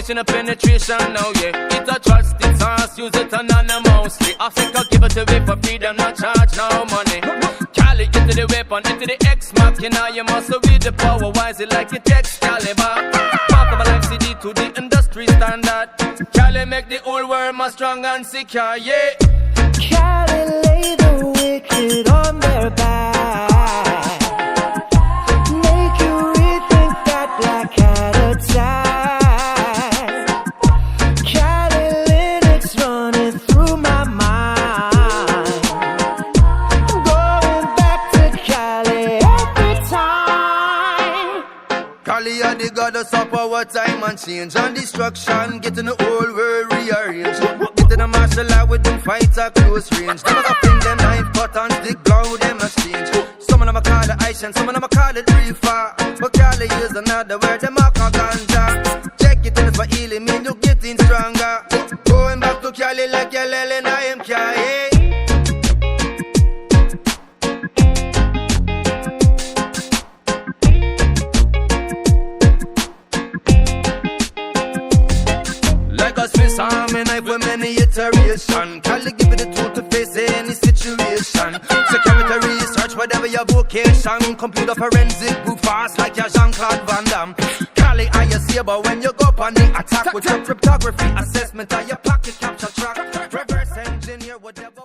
reaching a penetration now, yeah. It's a trusted source, use it anonymously. Africa give it away for freedom, not charge no money. Cali into the weapon, into the X-Machina. You must read the power wisely like it Excalibur. Part of my life CD to the industry standard. Cali make the whole world more strong and secure, yeah. Cali lay the wicked on their back. Make you rethink that black cat attack. Cali lyrics running through my mind. I'm going back to Cali every time. Cali are the goddess of power, time and change and destruction. Getting the whole world rearranged. Getting a martial law with them fight at close range. Them a fling them knife buttons, dig blow them exchange. Some of them a call it ice and some of them a call it reefer. But Cali is another word, them a call ganja. Check it in for healing, mean you getting stronger. Going back to Cali like you're lelling, I am Cali. Like a Swiss Army knife with many iteration. Cali give it the truth to face any situation. Security research, whatever your vocation. Computer forensic, move fast like your Jean-Claude Van Damme. Cali, I you see about when you go up on the attack with your cryptography assessment or your pocket capture track. Reverse engineer, whatever.